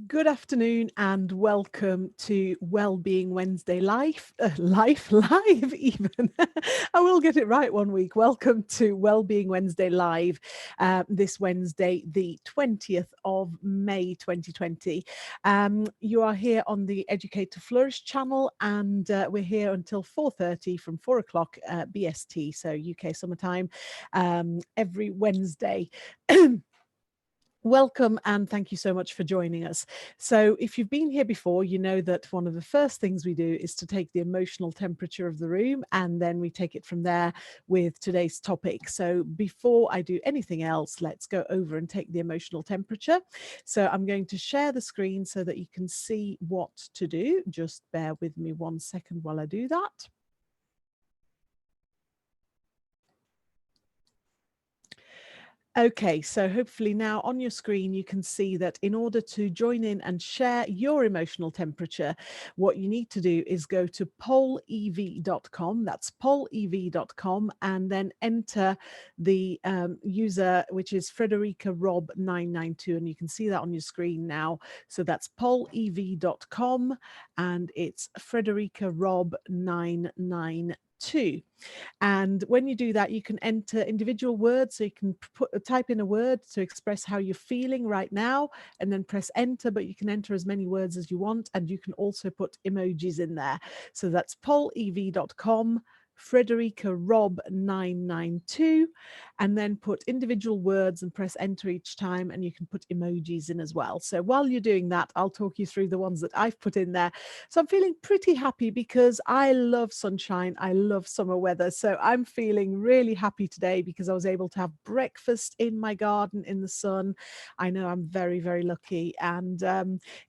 Good afternoon and welcome to Wellbeing Wednesday live even. I will get it right one week. Welcome to Wellbeing Wednesday live this Wednesday, the 20th of May 2020. You are here on the Educate to Flourish channel, and we're here until 4:30 from 4 o'clock BST, so UK summertime, every Wednesday. Welcome and thank you so much for joining us. So if you've been here before, you know that one of the first things we do is to take the emotional temperature of the room, and then we take it from there with today's topic. So before I do anything else, let's go over and take the emotional temperature. So I'm going to share the screen so that you can see what to do. Just bear with me 1 second while I do that. Okay, so hopefully now on your screen you can see that in order to join in and share your emotional temperature, what you need to do is go to pollev.com, that's pollev.com, and then enter the user, which is Frederica Rob 992, and you can see that on your screen now. So that's pollev.com and it's Frederica Rob 992. And when you do that, you can enter individual words. So you can type in a word to express how you're feeling right now, and then press enter, but you can enter as many words as you want. And you can also put emojis in there. So that's pollev.com, Frederica Rob 992, and then put individual words and press enter each time, and you can put emojis in as well. So while you're doing that, I'll talk you through the ones that I've put in there. So I'm feeling pretty happy because I love sunshine. I love summer weather. So I'm feeling really happy today because I was able to have breakfast in my garden in the sun. I know I'm very, very lucky. And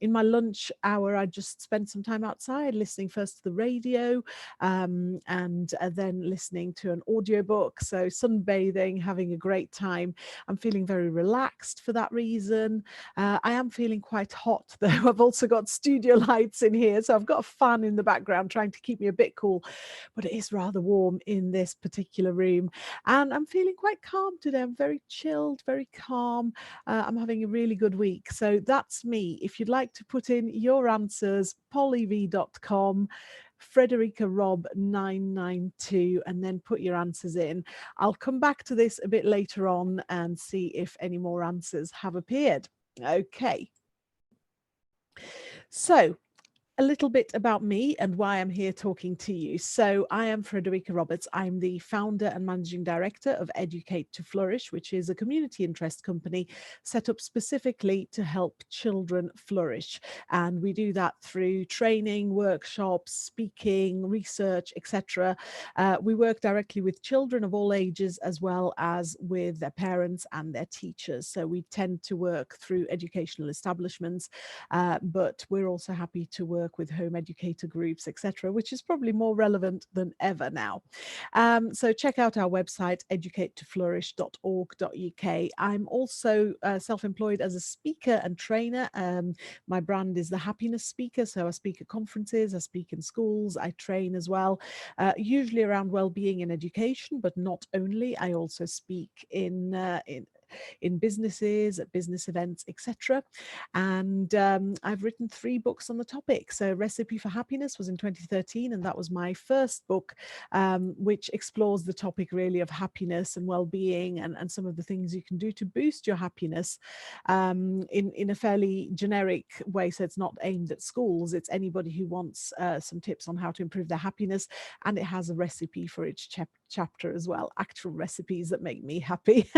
in my lunch hour, I just spent some time outside listening first to the radio and then listening to an audiobook. So sunbathing, having a great time. I'm feeling very relaxed for that reason. I am feeling quite hot though. I've also got studio lights in here, so I've got a fan in the background trying to keep me a bit cool, but it is rather warm in this particular room. And I'm feeling quite calm today. I'm very chilled, very calm. I'm having a really good week. So that's me. If you'd like to put in your answers, pollev.com, Frederica Rob 992, and then put your answers in. I'll come back to this a bit later on and see if any more answers have appeared. Okay. So a little bit about me and why I'm here talking to you. So I am Frederica Roberts. I'm the founder and managing director of Educate to Flourish, which is a community interest company set up specifically to help children flourish. And we do that through training, workshops, speaking, research, etc. We work directly with children of all ages as well as with their parents and their teachers. So we tend to work through educational establishments, but we're also happy to work with home educator groups, etc., which is probably more relevant than ever now. So check out our website, educatetoflourish.org.uk. I'm also self-employed as a speaker and trainer. My brand is the Happiness Speaker, so I speak at conferences, I speak in schools, I train as well, usually around well-being and education, but not only. I also speak in businesses, at business events, etc. And I've written 3 books on the topic. So Recipe for Happiness was in 2013, and that was my first book, which explores the topic really of happiness and well-being and some of the things you can do to boost your happiness in a fairly generic way. So it's not aimed at schools, it's anybody who wants some tips on how to improve their happiness, and it has a recipe for each chapter as well, actual recipes that make me happy.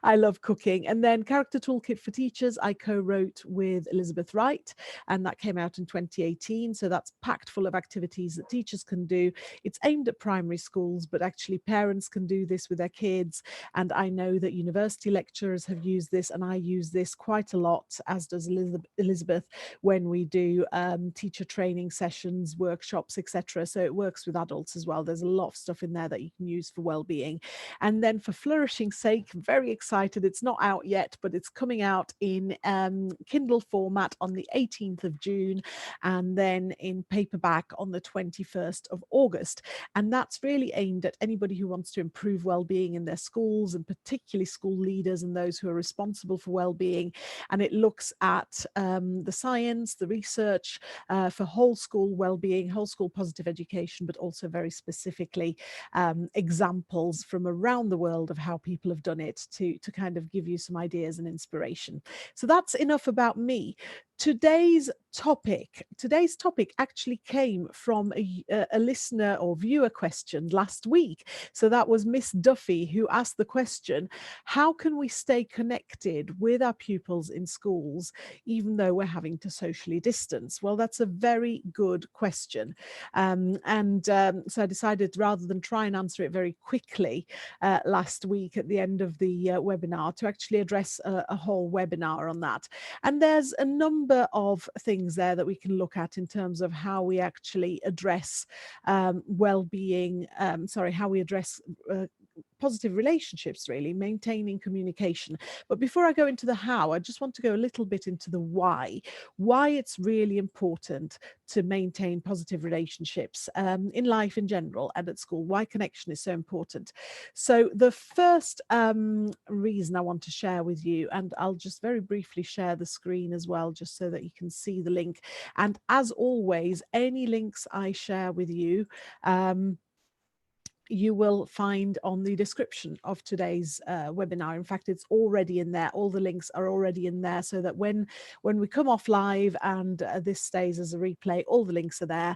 I love cooking. And then Character Toolkit for Teachers, I co-wrote with Elizabeth Wright, and that came out in 2018. So that's packed full of activities that teachers can do. It's aimed at primary schools, but actually parents can do this with their kids. And I know that university lecturers have used this, and I use this quite a lot, as does Elizabeth, when we do teacher training sessions, workshops, etc. So it works with adults as well. There's a lot of stuff in there that you can use for well-being. And then for Flourishing's sake, very excited, it's not out yet, but it's coming out in Kindle format on the 18th of June, and then in paperback on the 21st of August. And that's really aimed at anybody who wants to improve well-being in their schools, and particularly school leaders and those who are responsible for well-being. And it looks at the science, the research for whole school well-being, whole school positive education, but also very specifically examples from around the world of how people have done it to kind of give you some ideas and inspiration. So that's enough about me. Today's topic actually came from a listener or viewer question last week. So that was Miss Duffy, who asked the question, how can we stay connected with our pupils in schools even though we're having to socially distance? Well, that's a very good question. So I decided, rather than try and answer it very quickly last week at the end of the webinar, to actually address a whole webinar on that. And there's a number of things there that we can look at in terms of how we actually address well-being, how we address positive relationships, really, maintaining communication. But before I go into the how, I just want to go a little bit into the why it's really important to maintain positive relationships in life in general and at school, why connection is so important. So the first reason I want to share with you, and I'll just very briefly share the screen as well, just so that you can see the link. And as always, any links I share with you, you will find on the description of today's webinar. In fact, it's already in there. All the links are already in there, so that when we come off live and this stays as a replay, all the links are there.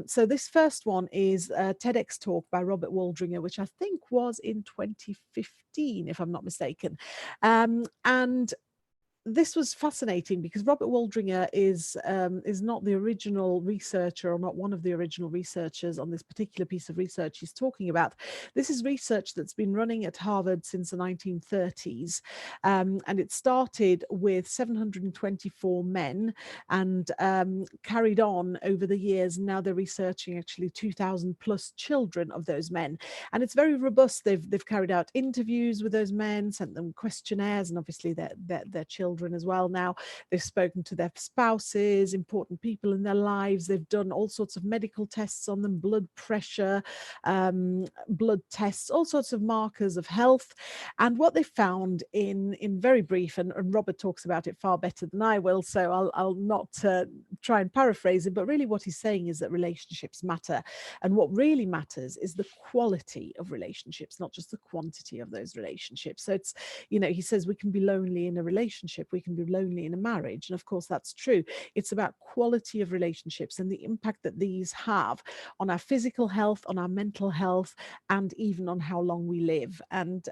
So this first one is a TEDx talk by Robert Waldringer, which I think was in 2015, if I'm not mistaken. And this was fascinating because Robert Waldringer is not the original researcher, or not one of the original researchers on this particular piece of research he's talking about. This is research that's been running at Harvard since the 1930s, and it started with 724 men and carried on over the years. Now they're researching actually 2,000 plus children of those men, and it's very robust. They've carried out interviews with those men, sent them questionnaires, and obviously their children as well. Now they've spoken to their spouses, important people in their lives. They've done all sorts of medical tests on them, blood pressure, blood tests, all sorts of markers of health. And what they found in very brief, and Robert talks about it far better than I will, so I'll not try and paraphrase it, but really what he's saying is that relationships matter. And what really matters is the quality of relationships, not just the quantity of those relationships. So it's, he says we can be lonely in a relationship, we can be lonely in a marriage. And of course, that's true. It's about quality of relationships and the impact that these have on our physical health, on our mental health, and even on how long we live. And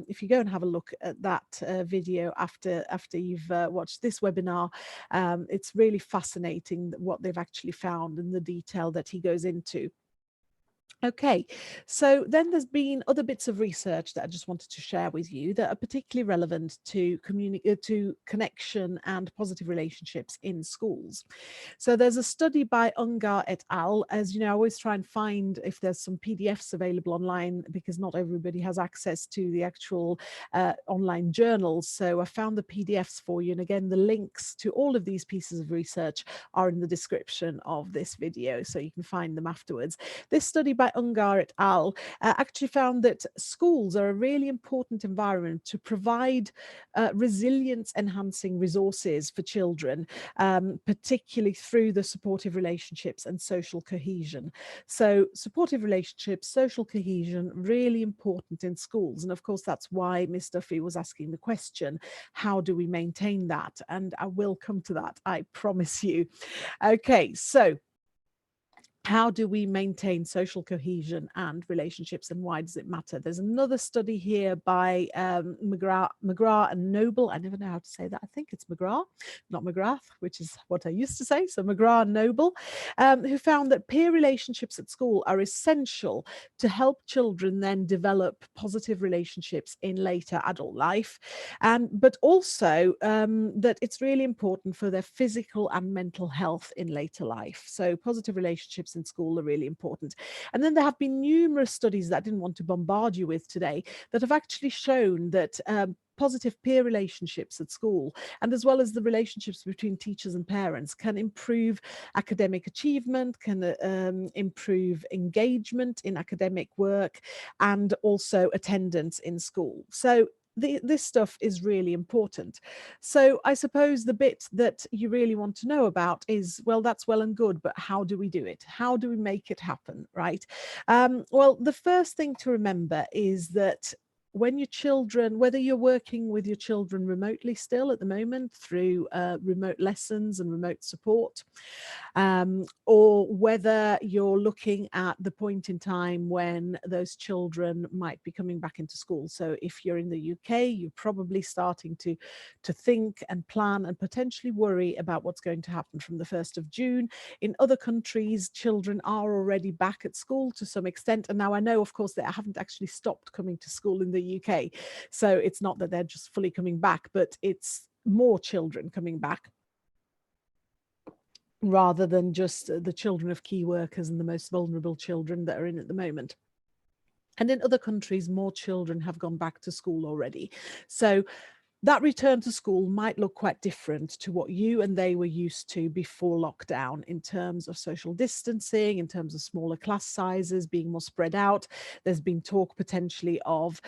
if you go and have a look at that video after you've watched this webinar, it's really fascinating what they've actually found and the detail that he goes into. Okay, so then there's been other bits of research that I just wanted to share with you that are particularly relevant to connection and positive relationships in schools. So there's a study by Ungar et al. As you know, I always try and find if there's some PDFs available online, because not everybody has access to the actual online journals. So I found the PDFs for you. And again, the links to all of these pieces of research are in the description of this video, so you can find them afterwards. This study by Ungar et al. Actually found that schools are a really important environment to provide resilience-enhancing resources for children, particularly through the supportive relationships and social cohesion. So supportive relationships, social cohesion, really important in schools. And of course, that's why Miss Duffy was asking the question, how do we maintain that? And I will come to that, I promise you. Okay, so how do we maintain social cohesion and relationships, and why does it matter? There's another study here by McGrath and Noble. I never know how to say that. I think it's McGrath, not McGrath, which is what I used to say. So McGrath and Noble, who found that peer relationships at school are essential to help children then develop positive relationships in later adult life, but also that it's really important for their physical and mental health in later life. So positive relationships relationships in school are really important. And then there have been numerous studies that I didn't want to bombard you with today that have actually shown that positive peer relationships at school, and as well as the relationships between teachers and parents, can improve academic achievement, can improve engagement in academic work, and also attendance in school. So this stuff is really important. So I suppose the bit that you really want to know about is, well, that's well and good, but how do we do it? How do we make it happen, right? Well, the first thing to remember is that when your children, whether you're working with your children remotely still at the moment through remote lessons and remote support, or whether you're looking at the point in time when those children might be coming back into school. So if you're in the UK, you're probably starting to think and plan and potentially worry about what's going to happen from the 1st of June. In other countries, children are already back at school to some extent. And now I know, of course, that I haven't actually stopped coming to school in the UK. So it's not that they're just fully coming back, but it's more children coming back, rather than just the children of key workers and the most vulnerable children that are in at the moment. And in other countries, more children have gone back to school already. So that return to school might look quite different to what you and they were used to before lockdown, in terms of social distancing, in terms of smaller class sizes being more spread out. There's been talk potentially of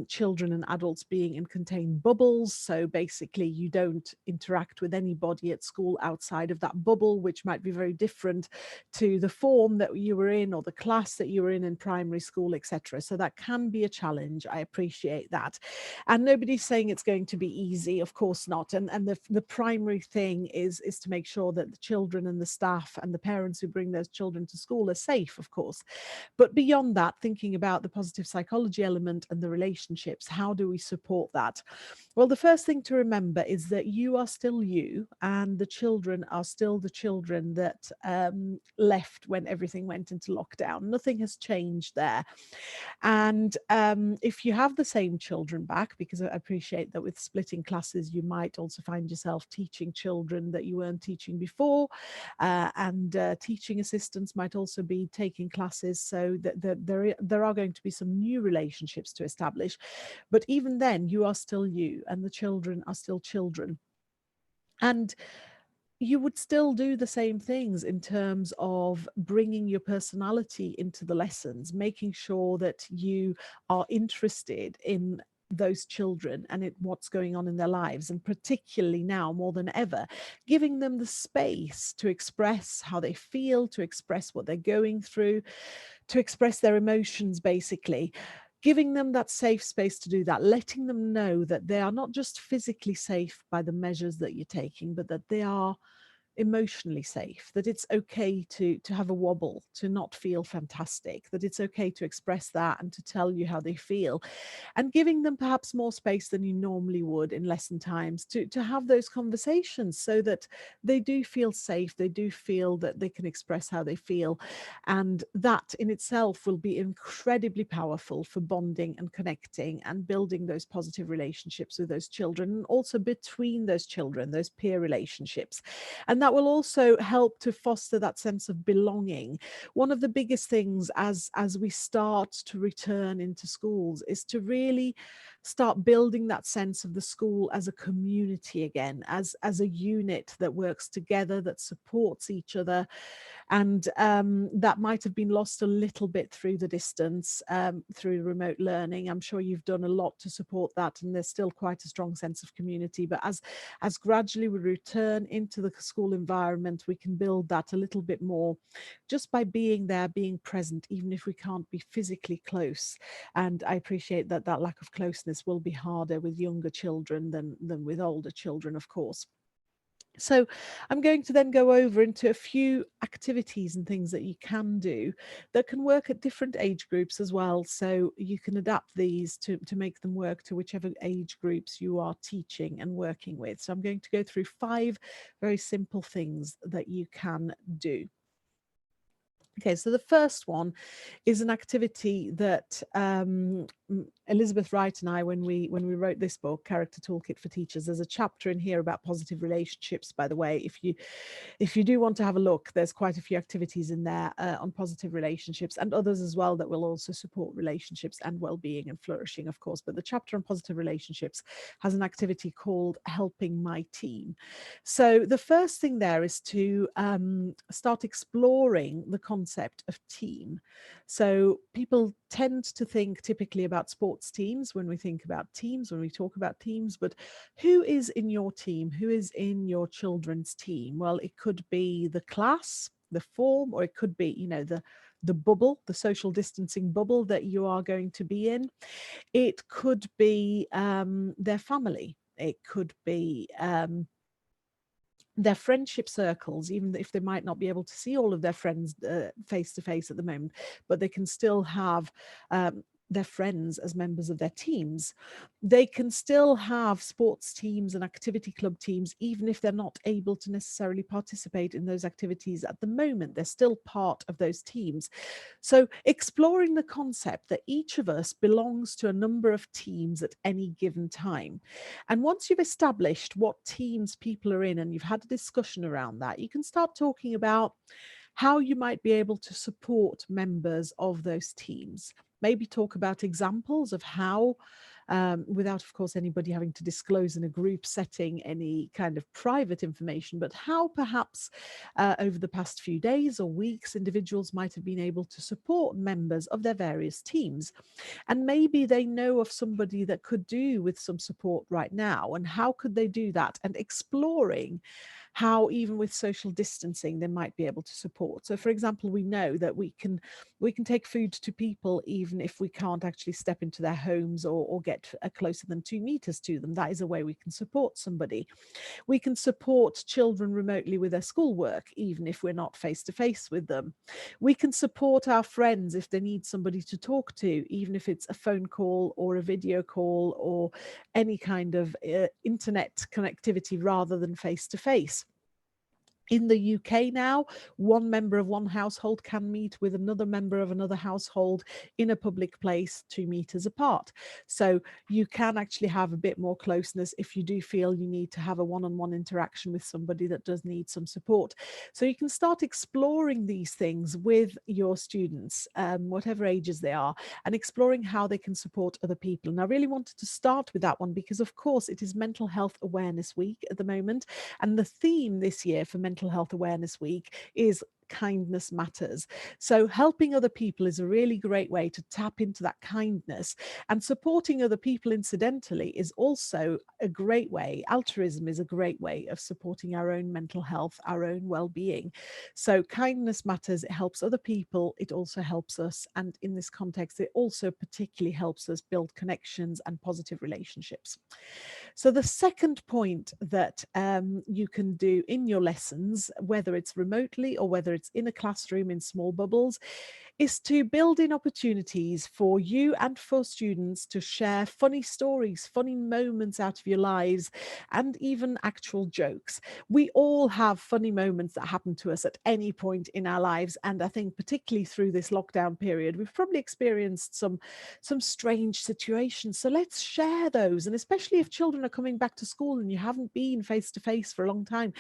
children and adults being in contained bubbles. So basically you don't interact with anybody at school outside of that bubble, which might be very different to the form that you were in or the class that you were in primary school, etc. So that can be a challenge. I appreciate that. And nobody's saying it's going to be easy, of course not. And the primary thing is to make sure that the children and the staff and the parents who bring those children to school are safe, of course. But beyond that, thinking about the positive psychology element and the relationships, how do we support that? Well, the first thing to remember is that you are still you, and the children are still the children that left when everything went into lockdown. Nothing has changed there. And if you have the same children back, because I appreciate that with splitting classes, you might also find yourself teaching children that you weren't teaching before, and teaching assistants might also be taking classes, so that there are going to be some new relationships to establish. But even then, you are still you, and the children are still children. And you would still do the same things in terms of bringing your personality into the lessons, making sure that you are interested in those children and what's going on in their lives, and particularly now more than ever, giving them the space to express how they feel, to express what they're going through, to express their emotions, basically. Giving them that safe space to do that, letting them know that they are not just physically safe by the measures that you're taking, but that they are emotionally safe, that it's okay to have a wobble, to not feel fantastic, that it's okay to express that and to tell you how they feel, and giving them perhaps more space than you normally would in lesson times to have those conversations, so that they do feel safe, they do feel that they can express how they feel. And that in itself will be incredibly powerful for bonding and connecting and building those positive relationships with those children, and also between those children, those peer relationships. And that will also help to foster that sense of belonging. One of the biggest things as we start to return into schools is to really start building that sense of the school as a community again, as a unit that works together, that supports each other. And that might have been lost a little bit through the distance, through remote learning. I'm sure you've done a lot to support that, and there's still quite a strong sense of community. But as gradually we return into the school environment, we can build that a little bit more just by being there, being present, even if we can't be physically close. And I appreciate that that lack of closeness will be harder with younger children than with older children, of course. So I'm going to then go over into a few activities and things that you can do that can work at different age groups as well. So you can adapt these to make them work to whichever age groups you are teaching and working with. So I'm going to go through 5 very simple things that you can do. Okay, so the first one is an activity that Elizabeth Wright and I, when we wrote this book, Character Toolkit for Teachers, there's a chapter in here about positive relationships, by the way. If you do want to have a look, there's quite a few activities in there on positive relationships, and others as well that will also support relationships and well-being and flourishing, of course. But the chapter on positive relationships has an activity called Helping My Team. So the first thing there is to start exploring the concept of team. So people tend to think typically about sports teams when we think about teams, when we talk about teams, but who is in your team? Who is in your children's team? Well, it could be the class, the form, or it could be, you know, the bubble, the social distancing bubble that you are going to be in. It could be their family. It could be their friendship circles, even if they might not be able to see all of their friends face to face at the moment, but they can still have their friends as members of their teams. They can still have sports teams and activity club teams, even if they're not able to necessarily participate in those activities at the moment. They're still part of those teams. So exploring the concept that each of us belongs to a number of teams at any given time. And once you've established what teams people are in and you've had a discussion around that, you can start talking about how you might be able to support members of those teams. Maybe talk about examples of how, without, of course, anybody having to disclose in a group setting any kind of private information, but how perhaps over the past few days or weeks, individuals might have been able to support members of their various teams. And maybe they know of somebody that could do with some support right now. And how could they do that? And exploring how, even with social distancing, they might be able to support. So, for example, we know that we can take food to people even if we can't actually step into their homes or get closer than 2 meters to them. That is a way we can support somebody. We can support children remotely with their schoolwork, even if we're not face to face with them. We can support our friends if they need somebody to talk to, even if it's a phone call or a video call or any kind of internet connectivity rather than face to face. In the UK now, one member of one household can meet with another member of another household in a public place 2 meters apart. So you can actually have a bit more closeness if you do feel you need to have a one-on-one interaction with somebody that does need some support. So you can start exploring these things with your students, whatever ages they are, and exploring how they can support other people. And I really wanted to start with that one because, of course, it is Mental Health Awareness Week at the moment. And the theme this year for Mental Health Awareness Week is kindness matters. So helping other people is a really great way to tap into that kindness, and supporting other people incidentally is also a great way. Altruism is a great way of supporting our own mental health, our own well-being. So kindness matters. It helps other people. It also helps us. And in this context, it also particularly helps us build connections and positive relationships. So the second point that you can do in your lessons, whether it's remotely or whether it's in a classroom in small bubbles, is to build in opportunities for you and for students to share funny stories, funny moments out of your lives, and even actual jokes. We all have funny moments that happen to us at any point in our lives. And I think particularly through this lockdown period, we've probably experienced some strange situations. So let's share those. And especially if children are coming back to school and you haven't been face to face for a long time,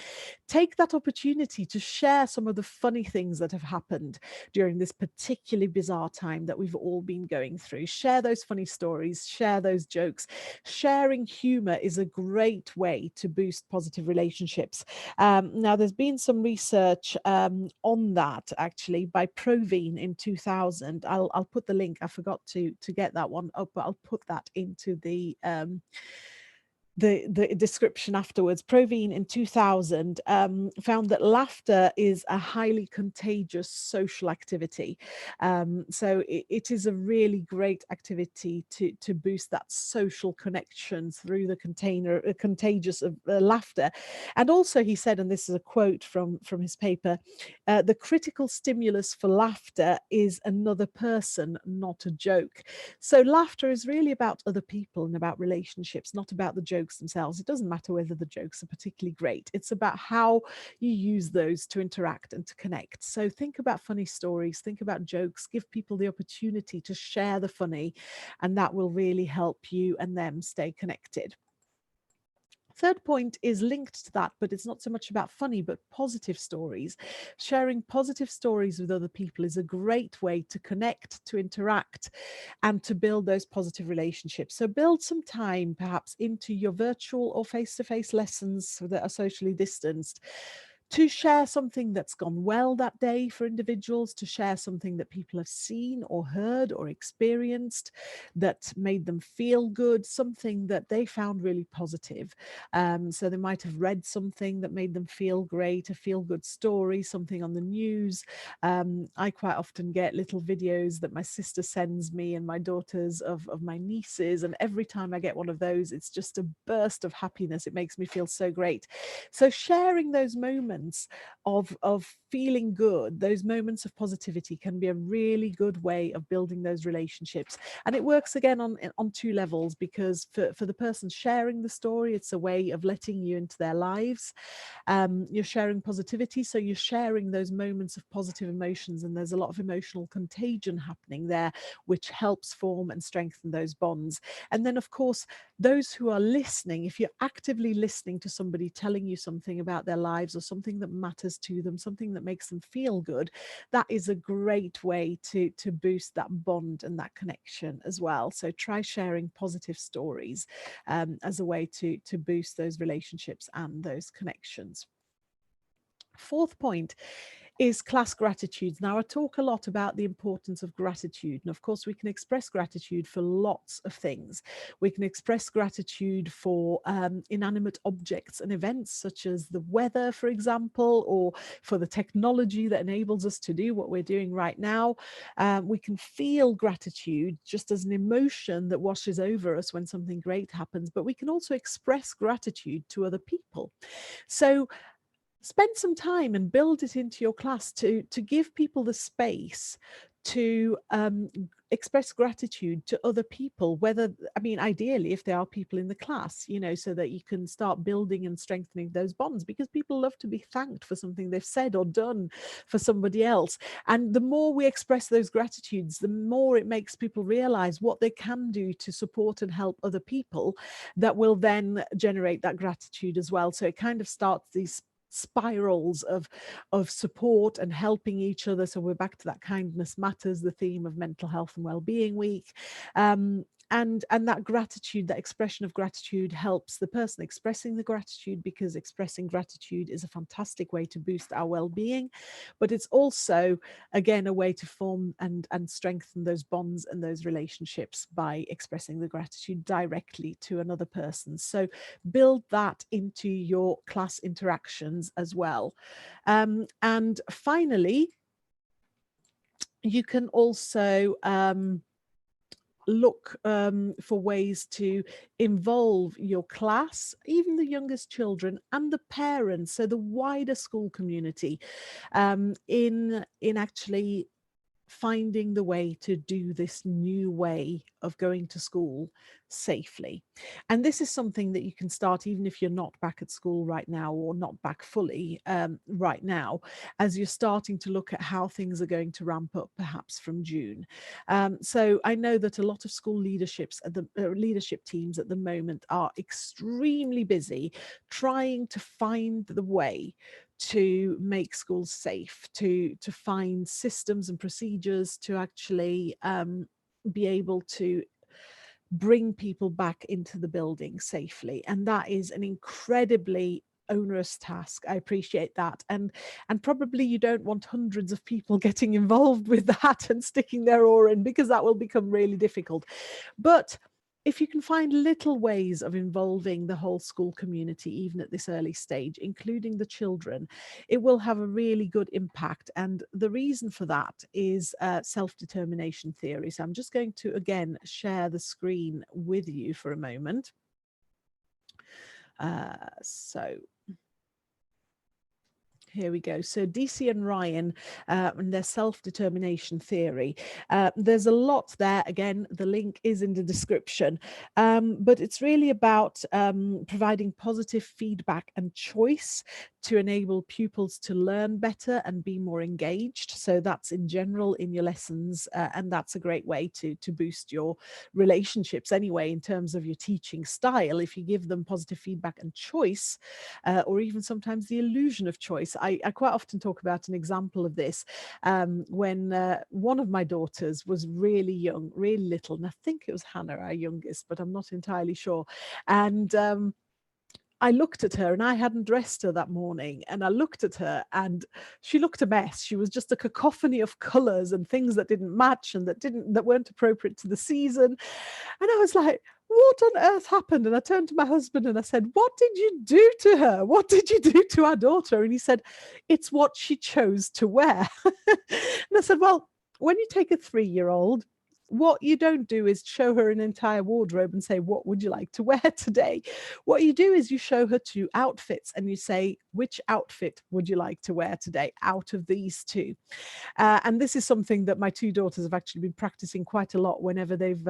take that opportunity to share some of the funny things that have happened during this particularly bizarre time that we've all been going through. Share those funny stories, share those jokes. Sharing humor is a great way to boost positive relationships. Now, there's been some research on that actually by Provine in 2000. I'll put the link. I forgot to get that one up, but I'll put that into the description afterwards. Provine in 2000 found that laughter is a highly contagious social activity. So it is a really great activity to boost that social connection through the contagious of laughter. And also he said, and this is a quote from his paper, the critical stimulus for laughter is another person, not a joke. So laughter is really about other people and about relationships, not about the joke jokes themselves. It doesn't matter whether the jokes are particularly great. It's about how you use those to interact and to connect. So think about funny stories, think about jokes, give people the opportunity to share the funny, and that will really help you and them stay connected. Third point is linked to that, but it's not so much about funny, but positive stories. Sharing positive stories with other people is a great way to connect, to interact, and to build those positive relationships. So build some time, perhaps into your virtual or face-to-face lessons that are socially distanced, to share something that's gone well that day for individuals, to share something that people have seen or heard or experienced that made them feel good, something that they found really positive. So they might have read something that made them feel great, a feel-good story, something on the news. I quite often get little videos that my sister sends me and my daughters of my nieces, and every time I get one of those, it's just a burst of happiness. It makes me feel so great. So sharing those moments of feeling good, those moments of positivity, can be a really good way of building those relationships. And it works again on two levels, because for the person sharing the story, it's a way of letting you into their lives. You're sharing positivity, so you're sharing those moments of positive emotions, and there's a lot of emotional contagion happening there, which helps form and strengthen those bonds. And then, of course, those who are listening, if you're actively listening to somebody telling you something about their lives or something that matters to them, something that makes them feel good, that is a great way to boost that bond and that connection as well. So try sharing positive stories as a way to boost those relationships and those connections. Fourth point is class gratitude. Now, I talk a lot about the importance of gratitude. And of course, we can express gratitude for lots of things. We can express gratitude for inanimate objects and events, such as the weather, for example, or for the technology that enables us to do what we're doing right now. We can feel gratitude just as an emotion that washes over us when something great happens, but we can also express gratitude to other people. So spend some time and build it into your class to give people the space to express gratitude to other people, whether, I mean, ideally, if there are people in the class, you know, so that you can start building and strengthening those bonds, because people love to be thanked for something they've said or done for somebody else. And the more we express those gratitudes, the more it makes people realize what they can do to support and help other people, that will then generate that gratitude as well. So it kind of starts these spirals of support and helping each other. So we're back to that kindness matters, the theme of Mental Health and Wellbeing Week. And that gratitude, that expression of gratitude, helps the person expressing the gratitude, because expressing gratitude is a fantastic way to boost our well-being. But it's also, again, a way to form and strengthen those bonds and those relationships by expressing the gratitude directly to another person. So build that into your class interactions as well. And finally, you can also look for ways to involve your class, even the youngest children, and the parents, so the wider school community, in actually finding the way to do this new way of going to school safely. And this is something that you can start even if you're not back at school right now, or not back fully right now, as you're starting to look at how things are going to ramp up perhaps from June. So I know that a lot of school leaderships at the leadership teams at the moment are extremely busy trying to find the way to make schools safe, to find systems and procedures to actually be able to bring people back into the building safely. And that is an incredibly onerous task. I appreciate that. And probably you don't want hundreds of people getting involved with that and sticking their oar in, because that will become really difficult. But if you can find little ways of involving the whole school community, even at this early stage, including the children, it will have a really good impact. And the reason for that is self-determination theory. So I'm just going to, again, share the screen with you for a moment. So Here we go. So DC and Ryan and their self-determination theory. There's a lot there. Again, the link is in the description. But it's really about providing positive feedback and choice to enable pupils to learn better and be more engaged. So that's in general in your lessons, and that's a great way to boost your relationships anyway in terms of your teaching style. If you give them positive feedback and choice, or even sometimes the illusion of choice. I quite often talk about an example of this when one of my daughters was really young, really little, and I think it was Hannah, our youngest, but I'm not entirely sure. And I looked at her, and I hadn't dressed her that morning, and I looked at her and she looked a mess. She was just a cacophony of colors and things that didn't match and that weren't appropriate to the season. And I was like, what on earth happened? And I turned to my husband and I said, what did you do to her? What did you do to our daughter? And he said, it's what she chose to wear. And I said, well, when you take a 3-year-old, what you don't do is show her an entire wardrobe and say, what would you like to wear today? What you do is you show her 2 outfits and you say, which outfit would you like to wear today out of these 2? And this is something that my 2 daughters have actually been practicing quite a lot whenever they've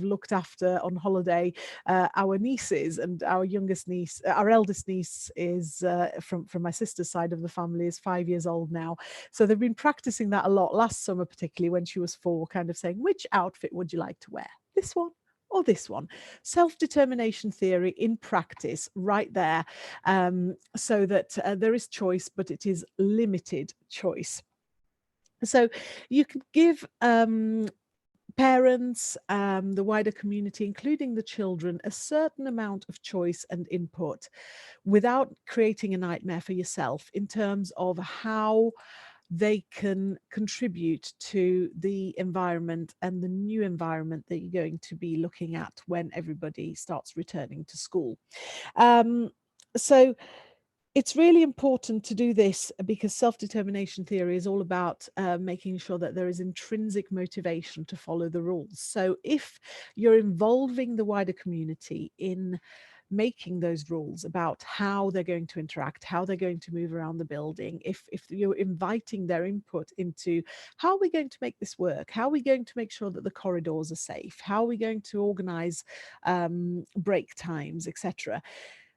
looked after on holiday our nieces. And our youngest niece, our eldest niece, is from my sister's side of the family, is 5 years old now. So they've been practicing that a lot last summer, particularly when she was 4, kind of saying, which outfit would you like to wear? This one or this one? Self-determination theory in practice right there, so that there is choice, but it is limited choice. So you could give parents, the wider community, including the children, a certain amount of choice and input without creating a nightmare for yourself in terms of how they can contribute to the environment and the new environment that you're going to be looking at when everybody starts returning to school. So it's really important to do this because self-determination theory is all about making sure that there is intrinsic motivation to follow the rules. So if you're involving the wider community in making those rules about how they're going to interact, how they're going to move around the building, if you're inviting their input into how are we going to make this work, how are we going to make sure that the corridors are safe, how are we going to organize break times, etc.,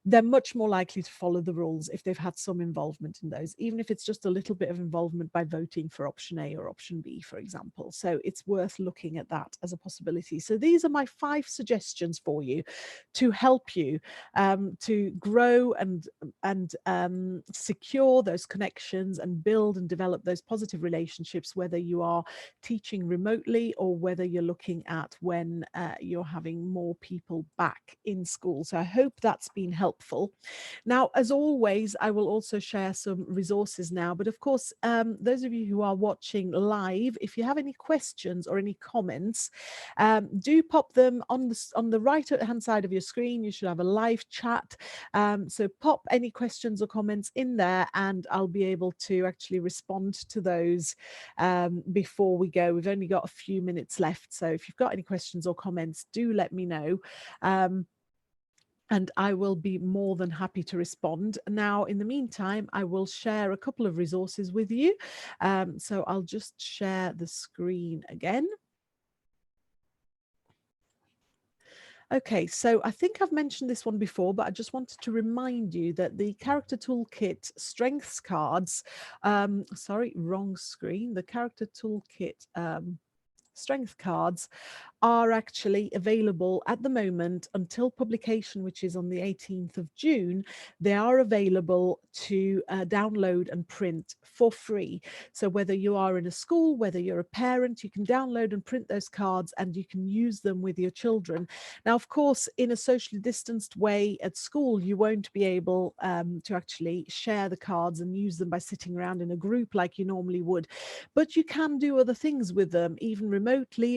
they're much more likely to follow the rules if they've had some involvement in those, even if it's just a little bit of involvement by voting for option A or option B, for example. So it's worth looking at that as a possibility. So these are my 5 suggestions for you to help you to grow and secure those connections and build and develop those positive relationships, whether you are teaching remotely or whether you're looking at when you're having more people back in school. So I hope that's been helpful. Now, as always, I will also share some resources now, but of course, those of you who are watching live, if you have any questions or any comments, do pop them on the right hand side of your screen. You should have a live chat. So pop any questions or comments in there and I'll be able to actually respond to those before we go. We've only got a few minutes left. So if you've got any questions or comments, do let me know. And I will be more than happy to respond. Now, in the meantime, I will share a couple of resources with you. So I'll just share the screen again. Okay, so I think I've mentioned this one before, but I just wanted to remind you that the Character Toolkit strengths cards, sorry, wrong screen, the Character Toolkit strength cards are actually available at the moment until publication, which is on the 18th of June. They are available to download and print for free. So whether you are in a school, whether you're a parent, you can download and print those cards and you can use them with your children. Now, of course, in a socially distanced way at school, you won't be able to actually share the cards and use them by sitting around in a group like you normally would. But you can do other things with them, even remotely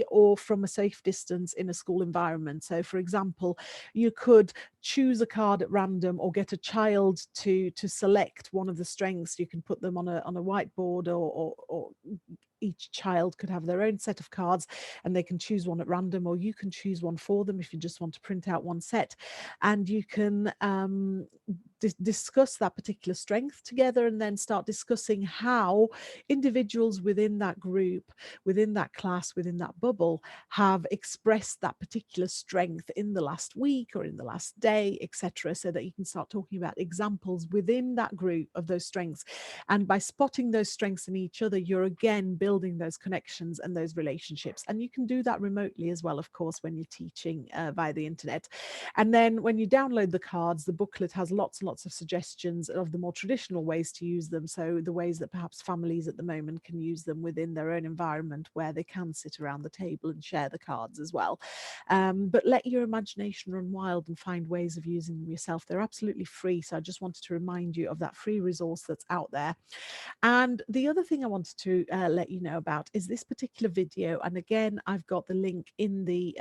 or from a safe distance in a school environment. So for example, you could choose a card at random or get a child to select one of the strengths. You can put them on a whiteboard or each child could have their own set of cards and they can choose one at random, or you can choose one for them if you just want to print out one set. And you can discuss that particular strength together, and then start discussing how individuals within that group, within that class, within that bubble have expressed that particular strength in the last week or in the last day, etc., so that you can start talking about examples within that group of those strengths. And by spotting those strengths in each other, you're again building those connections and those relationships. And you can do that remotely as well, of course, when you're teaching via the internet. And then when you download the cards, the booklet has lots and lots of suggestions of the more traditional ways to use them. So the ways that perhaps families at the moment can use them within their own environment, where they can sit around the table and share the cards as well. But let your imagination run wild and find ways of using them yourself. They're absolutely free. So I just wanted to remind you of that free resource that's out there. And the other thing I wanted to let you know about is this particular video. And again, I've got the link in the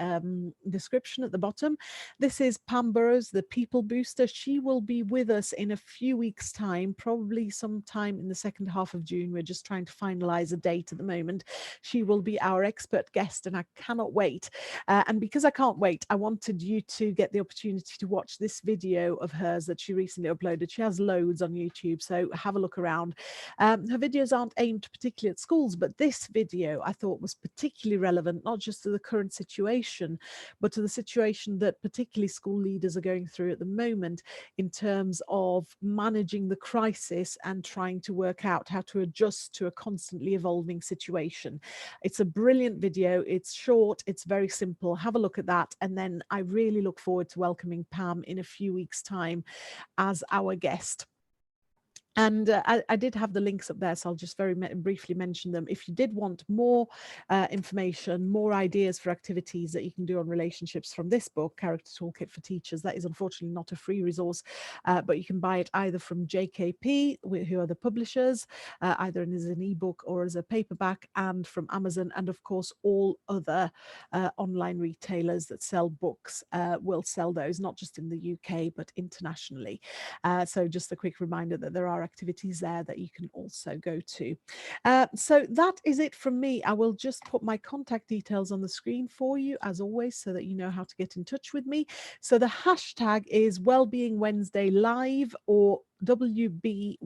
description at the bottom. This is Pam Burrows, the People Booster. She will be with us in a few weeks' time, probably sometime in the second half of June. We're just trying to finalize a date at the moment. She will be our expert guest, and I cannot wait. And because I can't wait, I wanted you to get the opportunity to watch this video of hers that she recently uploaded. She has loads on YouTube, so have a look around. Her videos aren't aimed particularly at schools, but this video I thought was particularly relevant, not just to the current situation, but to the situation that particularly school leaders are going through at the moment in terms of managing the crisis and trying to work out how to adjust to a constantly evolving situation. It's a brilliant video. It's short. It's very simple. Have a look at that. And then I really look forward to welcoming Pam in a few weeks' time as our guest. And I did have the links up there, so I'll just very briefly mention them. If you did want more information, more ideas for activities that you can do on relationships from this book, Character Toolkit for Teachers, that is unfortunately not a free resource, but you can buy it either from JKP, who are the publishers, either as an ebook or as a paperback, and from Amazon, and of course all other online retailers that sell books will sell those, not just in the UK, but internationally. So just a quick reminder that there are activities there that you can also go to. So that is it from me. I will just put my contact details on the screen for you as always, so that you know how to get in touch with me. So the hashtag is Wellbeing Wednesday Live, or WB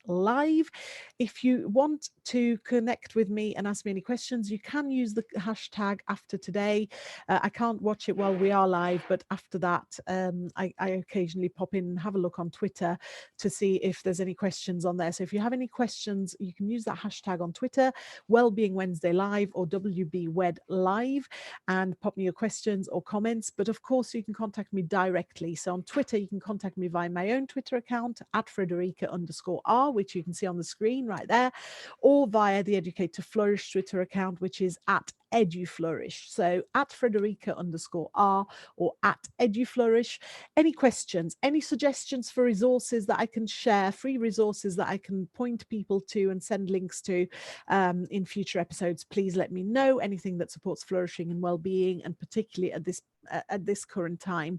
Live. If you want to connect with me and ask me any questions, you can use the hashtag after today. I can't watch it while we are live, but after that, I occasionally pop in and have a look on Twitter to see if there's any questions on there. So if you have any questions, you can use that hashtag on Twitter, Wellbeing Wednesday Live or WB Live, and pop me your questions or comments. But of course, you can contact me directly. So on Twitter, you can contact me via my own Twitter account at Frederica_R, which you can see on the screen right there, or via the Educate to Flourish Twitter account, which is at EduFlourish. So at Frederica_R or at EduFlourish. Any questions, any suggestions for resources that I can share, free resources that I can point people to and send links to in future episodes, please let me know. Anything that supports flourishing and well-being, and particularly at this current time.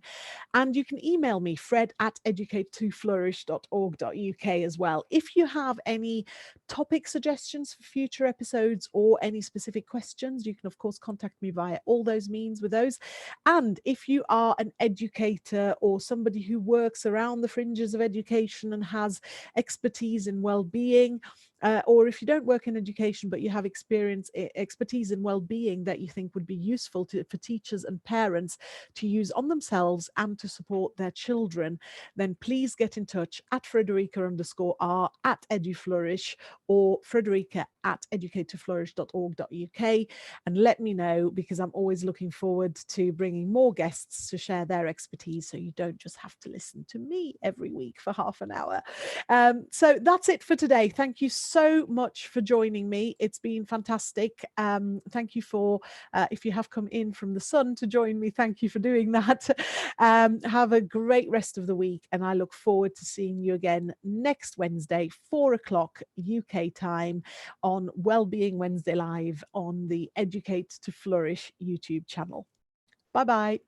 And you can email me, fred@educatetoflourish.org.uk as well. If you have any topic suggestions for future episodes or any specific questions, you can of course contact me via all those means with those. And if you are an educator or somebody who works around the fringes of education and has expertise in well-being, or if you don't work in education but you have expertise in well-being that you think would be useful for teachers and parents to use on themselves and to support their children, then please get in touch at Frederica_R at EduFlourish or Frederica@educatetoflourish.org.uk, and let me know, because I'm always looking forward to bringing more guests to share their expertise, so you don't just have to listen to me every week for half an hour. So that's it for today. Thank you so much for joining me. It's been fantastic. Thank you for, if you have come in from the sun to join me, thank you for doing that. Have a great rest of the week, and I look forward to seeing you again next Wednesday, 4 o'clock UK time, on Wellbeing Wednesday Live on the Educate to Flourish YouTube channel. Bye-bye.